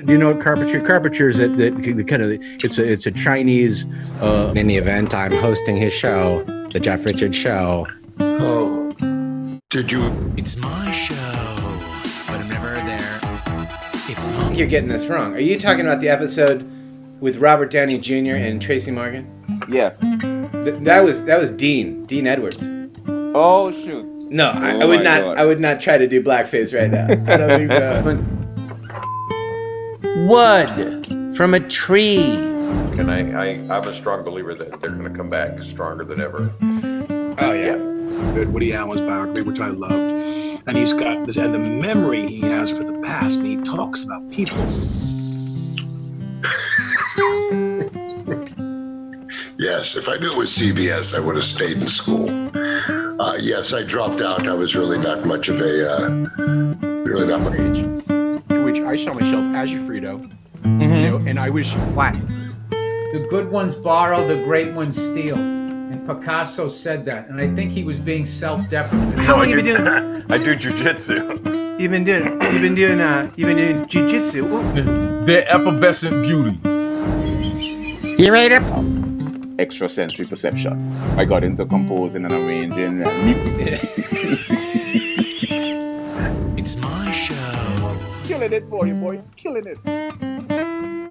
Do you know what carpentry? Carpentry is that kind of it's a Chinese. In the event, I'm hosting his show, the Jeff Richards Show. Oh, did you? It's my show, but I'm never there. It's not. You're getting this wrong. Are you talking about the episode with Robert Downey Jr. and Tracy Morgan? Yeah. That was Dean Edwards. Oh shoot. No, I would not. God. I would not try to do blackface right now. I don't think Wood from a tree. And I'm a strong believer that they're going to come back stronger than ever. Oh yeah. Woody Allen's biography, which I loved, and he's got this, and the memory he has for the past, and he talks about people. Yes, if I knew it was CBS, I would have stayed in school. Yes, I dropped out. I was really not much of a, age. To which I saw myself as a Frito, you know, and I was flat. The good ones borrow, the great ones steal. And Picasso said that, and I think he was being self-deprecating. How long have you been doing that? I do jujitsu. You've been doing jujitsu. The effervescent beauty. You ready to? Extrasensory perception. I got into composing and arranging music. It's my show. Killing it for you, boy. Killing it.